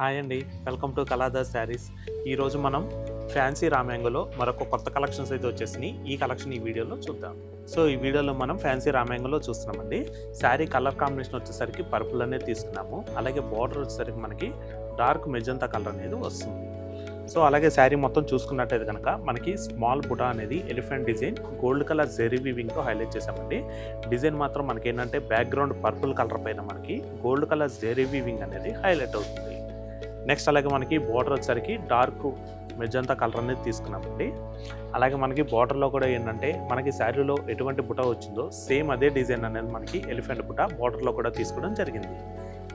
Hi అండి. Welcome to Kaladas sarees. ఈరోజు మనం ఫ్యాన్సీ రామ్యాంగోలో మరొక కొత్త కలెక్షన్స్ అయితే వచ్చేసినాయి. ఈ కలెక్షన్ ఈ వీడియోలో చూద్దాం. సో ఈ వీడియోలో మనం ఫ్యాన్సీ రామ్యాంగోలో చూస్తున్నామండి. శారీ కలర్ కాంబినేషన్ వచ్చేసరికి పర్పుల్ అనేది తీసుకున్నాము. అలాగే బార్డర్ వచ్చేసరికి మనకి డార్క్ మెజంతా కలర్ అనేది వస్తుంది. సో అలాగే శారీ మొత్తం చూసుకున్నట్టయితే కనుక మనకి స్మాల్ బుటా అనేది elephant design gold colour zari వీవింగ్తో హైలైట్ చేసామండి. డిజైన్ మాత్రం మనకి ఏంటంటే బ్యాక్గ్రౌండ్ పర్పుల్ కలర్ పైన మనకి గోల్డ్ కలర్ జెరీ వీవింగ్ అనేది హైలైట్ అవుతుంది. నెక్స్ట్ అలాగే మనకి బార్డర్ వచ్చేసరికి డార్క్ మెజంతా కలర్ అనేది తీసుకున్నామండి. అలాగే మనకి బార్డర్లో కూడా ఏంటంటే మనకి శారీలో ఎటువంటి బుటా వచ్చిందో సేమ్ అదే డిజైన్ అనేది మనకి ఎలిఫెంట్ బుటా బార్డర్లో కూడా తీసుకోవడం జరిగింది.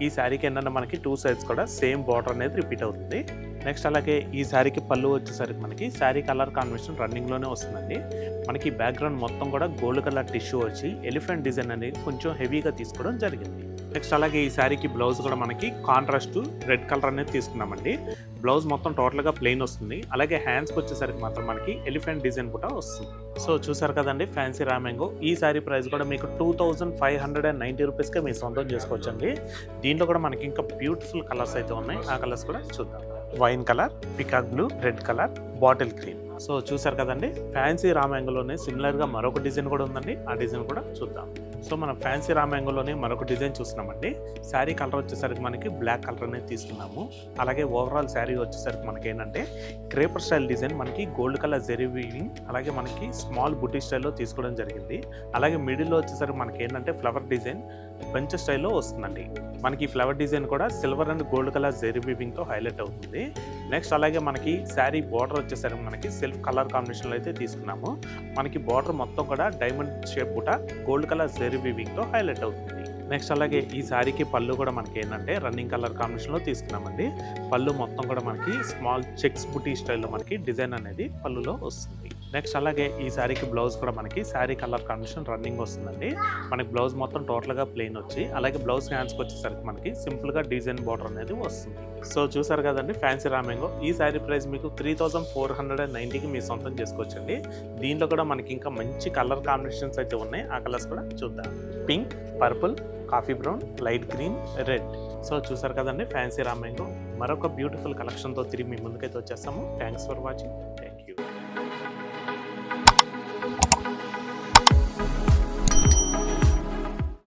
ఈ శారీకి ఏంటంటే మనకి 2 సైడ్స్ కూడా సేమ్ బార్డర్ అనేది రిపీట్ అవుతుంది. నెక్స్ట్ అలాగే ఈ శారీకి పళ్ళు వచ్చేసరికి మనకి శారీ కలర్ కాంబినేషన్ రన్నింగ్లోనే వస్తుందండి. మనకి బ్యాక్గ్రౌండ్ మొత్తం కూడా గోల్డ్ కలర్ టిష్యూ వచ్చి ఎలిఫెంట్ డిజైన్ అనేది కొంచెం హెవీగా తీసుకోవడం జరిగింది. నెక్స్ట్ అలాగే ఈ శారీకి బ్లౌజ్ కూడా మనకి కాంట్రాస్ట్ రెడ్ కలర్ అనేది తీసుకున్నామండి. బ్లౌజ్ మొత్తం టోటల్గా ప్లెయిన్ వస్తుంది. అలాగే హ్యాండ్స్కి వచ్చేసరికి మాత్రం మనకి ఎలిఫెంట్ డిజైన్ కూడా వస్తుంది. సో చూసారు కదండి ఫ్యాన్సీ రామ్యాంగో. ఈ శారీ ప్రైస్ కూడా మీకు 2590 రూపీస్కే మీరు సొంతం చేసుకోవచ్చండి. దీంట్లో కూడా మనకి ఇంకా బ్యూటిఫుల్ కలర్స్ అయితే ఉన్నాయి. ఆ కలర్స్ కూడా చూద్దాం. Wine colour, peacock blue, red colour, bottle green. So చూసారు కదండి ఫ్యాన్సీ రామ్యాంగోలోనే సిమిలర్గా మరొక డిజైన్ కూడా ఉందండి. ఆ డిజైన్ కూడా చూద్దాం. సో మనం ఫ్యాన్సీ రామ్యాంగోలోనే మరొక డిజైన్ చూస్తున్నామండి. శారీ కలర్ వచ్చేసరికి మనకి బ్లాక్ కలర్ అనేది తీసుకున్నాము. అలాగే ఓవరాల్ శారీ వచ్చేసరికి మనకి ఏంటంటే క్రేపర్ స్టైల్ డిజైన్ మనకి గోల్డ్ కలర్ జెరీ వీవింగ్ అలాగే మనకి స్మాల్ బుటీ స్టైల్లో తీసుకోవడం జరిగింది. అలాగే మిడిల్లో వచ్చేసరికి మనకి ఏంటంటే ఫ్లవర్ డిజైన్ బంచ్ స్టైల్లో వస్తుందండి. మనకి ఫ్లవర్ డిజైన్ కూడా silver and gold colour zari వీవింగ్తో హైలైట్ అవుతుంది. నెక్స్ట్ అలాగే మనకి శారీ బార్డర్ వచ్చేసరికి మనకి సెల్ఫ్ కలర్ కాంబినేషన్లో అయితే తీసుకున్నాము. మనకి బార్డర్ మొత్తం కూడా డైమండ్ షేప్ బుట్ట గోల్డ్ కలర్ జెరీ వీవింగ్తో హైలైట్ అవుతుంది. నెక్స్ట్ అలాగే ఈ శారీకి పళ్ళు కూడా మనకి ఏంటంటే రన్నింగ్ కలర్ కాంబినేషన్లో తీసుకున్నామండి. పళ్ళు మొత్తం కూడా మనకి స్మాల్ చెక్స్ బుటీ స్టైల్లో మనకి డిజైన్ అనేది పళ్ళులో వస్తుంది. నెక్స్ట్ అలాగే ఈ శారీకి బ్లౌజ్ కూడా మనకి శారీ కలర్ కాంబినేషన్ రన్నింగ్ వస్తుందండి. మనకి బ్లౌజ్ మొత్తం టోటల్గా ప్లెయిన్ వచ్చి అలాగే బ్లౌజ్ హ్యాండ్స్కి వచ్చేసరికి మనకి సింపుల్గా డిజైన్ బార్డర్ అనేది వస్తుంది. సో చూసారు కదండి ఫ్యాన్సీ రామ్యాంగో. ఈ శారీ ప్రైస్ మీకు 3490కి మీ సొంతం చేసుకోవచ్చండి. దీంట్లో కూడా మనకి ఇంకా మంచి కలర్ కాంబినేషన్స్ అయితే ఉన్నాయి. ఆ కలర్స్ కూడా చూద్దాం. Pink, purple, coffee brown, light green, red. So చూసారు కదండి ఫ్యాన్సీ రామ్యాంగో. మరొక బ్యూటిఫుల్ కలెక్షన్తో తిరిగి మీ ముందుకైతే వచ్చేస్తాము. Thanks for watching.